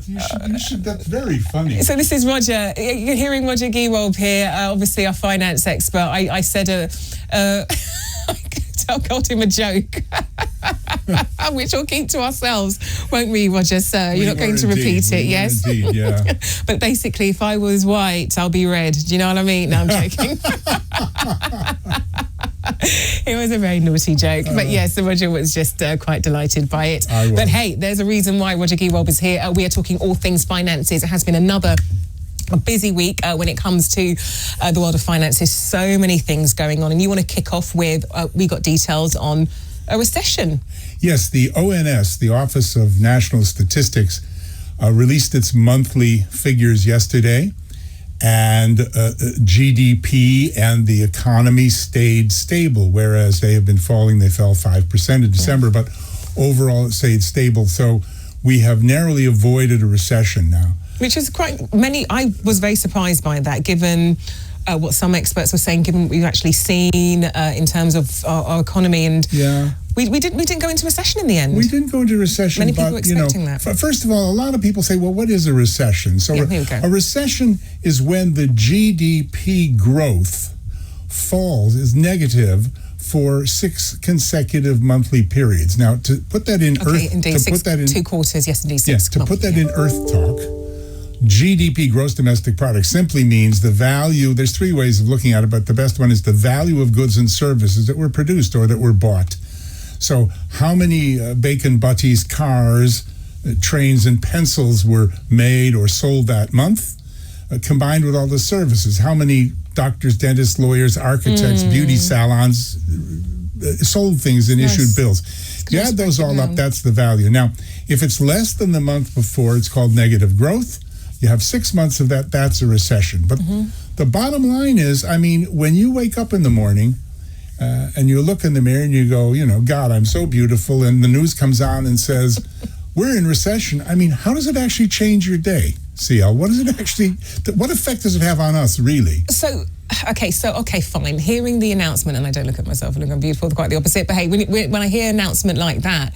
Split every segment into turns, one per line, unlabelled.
You should. That's very funny.
So this is Roger. You're hearing Roger Girold here, obviously our finance expert. I said I told him a joke, which we'll keep to ourselves, won't we, Roger? Sir, you're not going to repeat it, yes?
Indeed, yeah.
But basically, if I was white, I'll be red. Do you know what I mean? No, I'm joking. It was a very naughty joke. But yes, Roger was just quite delighted by it. But hey, there's a reason why Roger Girold is here. We are talking all things finances. It has been another a busy week when it comes to the world of finances. So many things going on. And you want to kick off with, we got details on a recession. Yes, the ONS, the Office of National Statistics, released its monthly figures yesterday. And GDP and the economy stayed stable, whereas they have been falling. They fell 5% in December, but overall it stayed stable. So we have narrowly avoided a recession now. Which is quite many. I was very surprised by that, given what some experts were saying, given what we've actually seen in terms of our economy. And we didn't go into recession in the end. We didn't go into recession. Many people were expecting that. First of all, a lot of people say, well, what is a recession? So a recession is when the GDP growth falls, is negative for 6 consecutive monthly periods. Now, to put that in two quarters, yes, indeed, 6
yes, to put that in Earth talk, GDP, gross domestic product, simply means the value. There's 3 ways of looking at it, but the best one is the value of goods and services that were produced or that were bought. So how many bacon butties, cars, trains, and pencils were made or sold that month, combined with all the services? How many doctors, dentists, lawyers, architects, beauty salons sold things and issued bills? You add those all up, that's the value. Now, if it's less than the month before, it's called negative growth. You have 6 months of that, that's a recession. But the bottom line is, I mean, when you wake up in the morning and you look in the mirror and you go, you know, God, I'm so beautiful, and the news comes on and says, we're in recession. I mean, how does it actually change your day, CL? What does it actually, what effect does it have on us, really? So, fine. Hearing the announcement, and I don't look at myself and look, I'm beautiful, quite the opposite, but hey, when I hear an announcement like that,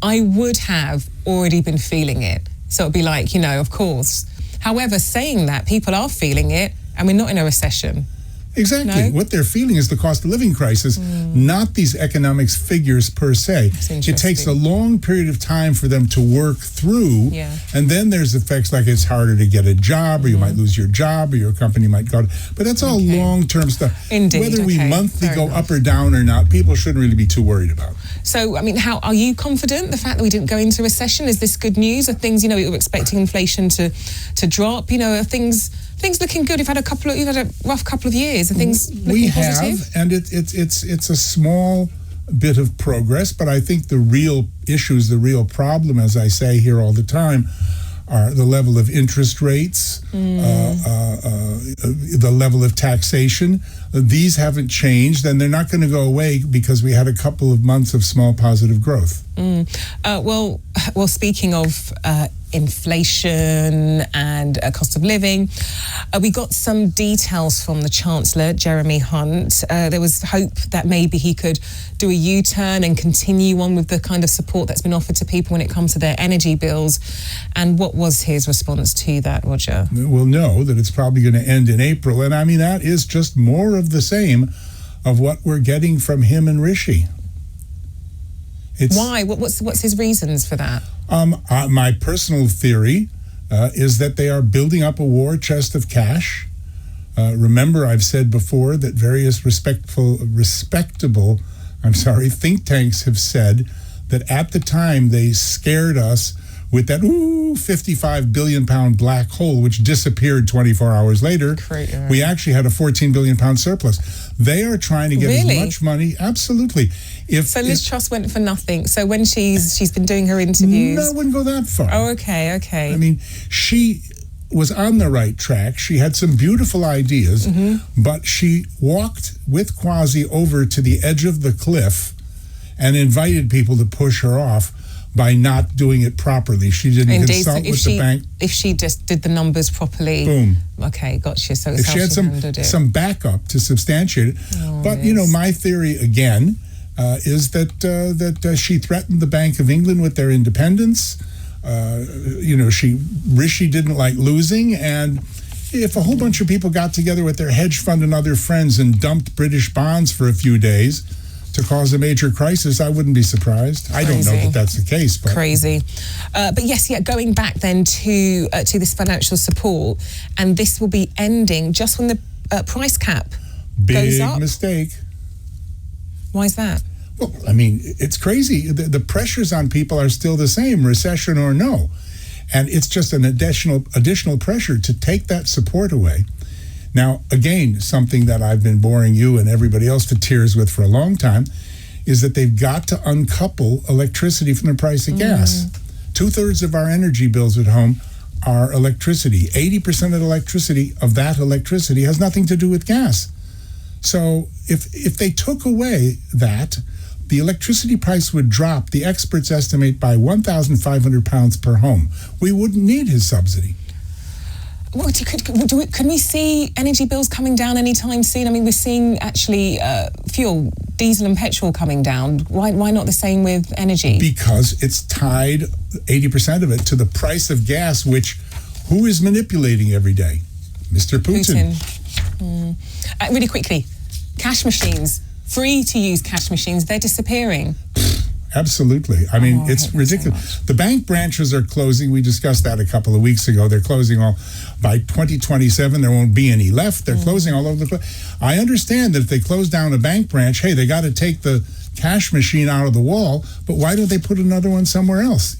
I would have already been feeling it. So it'd be like, you know, of course. However, saying that, people are feeling it, and we're not in a recession. Exactly. No? What they're feeling is the cost of living crisis, not these economics figures per se. It takes a long period of time for them to work through, and then there's effects like it's harder to get a job, or you might lose your job, or your company might go. But that's all long-term stuff. Indeed. Whether we monthly go up or down or not, people shouldn't really be too worried about. So, I mean, how are you confident? The fact that we didn't go into recession, is this good news? Are things, you know, you're expecting inflation to drop? You know, are things looking good? You've had a rough couple of years. Are things looking positive? We have, and it's a small bit of progress, but I think the real issues, the real problem, as I say here all the time, are the level of interest rates, the level of taxation. These haven't changed, and they're not going to go away because we had a couple of months of small positive growth. Well, speaking of inflation and cost of living, we got some details from the Chancellor, Jeremy Hunt. There was hope that maybe he could do a U-turn and continue on with the kind of support that's been offered to people when it comes to their energy bills. And what was his response to that, Roger? We'll know that it's probably going to end in April. And I mean, that is just more of the same of what we're getting from him and Rishi. Why? What's his reasons for that? My personal theory is that they are building up a war chest of cash. Remember, I've said before that various respectable think tanks have said that at the time they scared us with that 55 billion pound black hole, which disappeared 24 hours later. We actually had a 14 billion pound surplus. They are trying to get as much money. Absolutely. So Liz Truss went for nothing. So when she's been doing her interviews. No, I wouldn't go that far. Oh, okay. I mean, she was on the right track. She had some beautiful ideas, but she walked with Kwasi over to the edge of the cliff and invited people to push her off by not doing it properly. She didn't consult with the bank. If she just did the numbers properly. Boom. Okay, gotcha. So it's if she had some backup to substantiate it. But, you know, my theory, again, is that she threatened the Bank of England with their independence. Rishi didn't like losing, and if a whole bunch of people got together with their hedge fund and other friends and dumped British bonds for a few days to cause a major crisis, I wouldn't be surprised.
Crazy.
I don't know that that's the case. But.
Crazy. But yes, going back then to this financial support, and this will be ending just when the price cap goes up.
Big mistake.
Why is that?
Well, I mean, it's crazy. The pressures on people are still the same, recession or no. And it's just an additional pressure to take that support away. Now, again, something that I've been boring you and everybody else to tears with for a long time is that they've got to uncouple electricity from the price of gas. 2/3 of our energy bills at home are electricity. 80% of that electricity has nothing to do with gas. So if they took away that, the electricity price would drop, the experts estimate, by £1,500 per home. We wouldn't need his subsidy.
Well, can we see energy bills coming down anytime soon? I mean, we're seeing actually fuel, diesel and petrol coming down. Why not the same with energy?
Because it's tied, 80% of it, to the price of gas, which who is manipulating every day? Mr. Putin.
Really quickly, cash machines, free to use cash machines, they're disappearing.
Absolutely. I mean, it's ridiculous. The bank branches are closing. We discussed that a couple of weeks ago. They're closing all by 2027. There won't be any left. They're closing all over the place. I understand that if they close down a bank branch, hey, they got to take the cash machine out of the wall, but why don't they put another one somewhere else?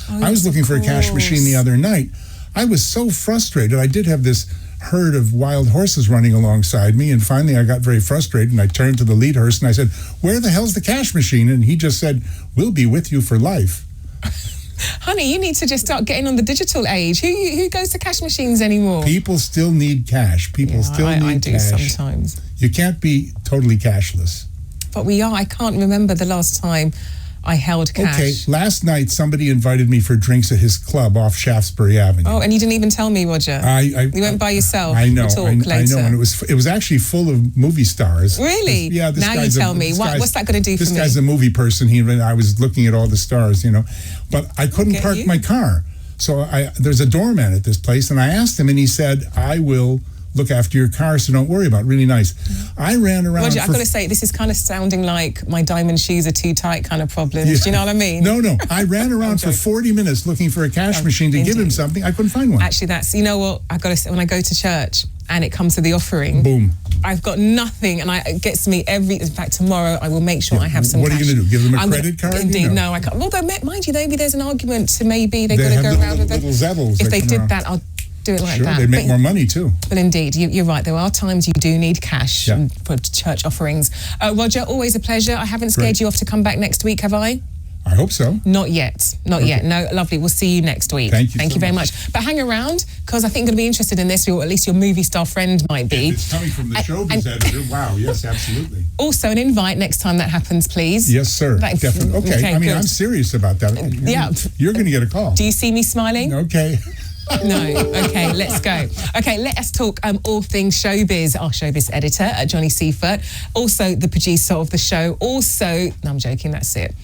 I was looking for a cash machine the other night. I was so frustrated. I did have this herd of wild horses running alongside me, and finally I got very frustrated, and I turned to the lead horse and I said, "Where the hell's the cash machine?" And he just said, "We'll be with you for life."
Honey, you need to just start getting on the digital age. Who goes to cash machines anymore?
People still need cash. People still need cash.
I do sometimes.
You can't be totally cashless.
But we are. I can't remember the last time I held cash.
Okay, last night somebody invited me for drinks at his club off Shaftesbury Avenue.
Oh, and you didn't even tell me, Roger. You went by yourself.
I know.
We'll talk later.
I know, and it was actually full of movie stars.
Really?
Yeah.
Now you tell me. What's that going to do for me?
This guy's a movie person. I was looking at all the stars, but I couldn't park my car. So there's a doorman at this place, and I asked him, and he said, "I will look after your car, so don't worry about it." Really nice. I ran around.
Roger, I've got to say, this is kind of sounding like my diamond shoes are too tight kind of problems.
Yeah.
Do you know what I mean?
No. I ran around for 40 minutes looking for a cash machine to give him something. I couldn't find one.
Actually, you know what? I've got to say, when I go to church and it comes to the offering,
boom,
I've got nothing, and it gets me in fact, tomorrow I will make sure I have some cash.
What are you going to do? Give them a credit card?
Indeed, no, I can't. Well, mind you, maybe there's an argument to maybe they're going to go around with
little Zettles.
If they did that, I'll do it like that.
Sure, they make more money too.
But indeed, you're right. There are times you do need cash for church offerings. Roger, always a pleasure. I haven't scared you off to come back next week, have I?
I hope so.
Not yet. Not yet. No, lovely. We'll see you next week.
Thank you
very much. But hang around, because I think you're going to be interested in this, or at least your movie star friend might be.
It's coming from the showbiz editor. Wow, yes, absolutely.
Also, an invite next time that happens, please.
Yes, sir. Definitely. Okay, I mean, I'm serious about that. You're going to get a call.
Do you see me smiling?
Okay.
No. Okay, let's go. Okay, let us talk all things showbiz. Our showbiz editor, Johnny Seifert. Also, the producer of the show. Also, no, I'm joking, that's it.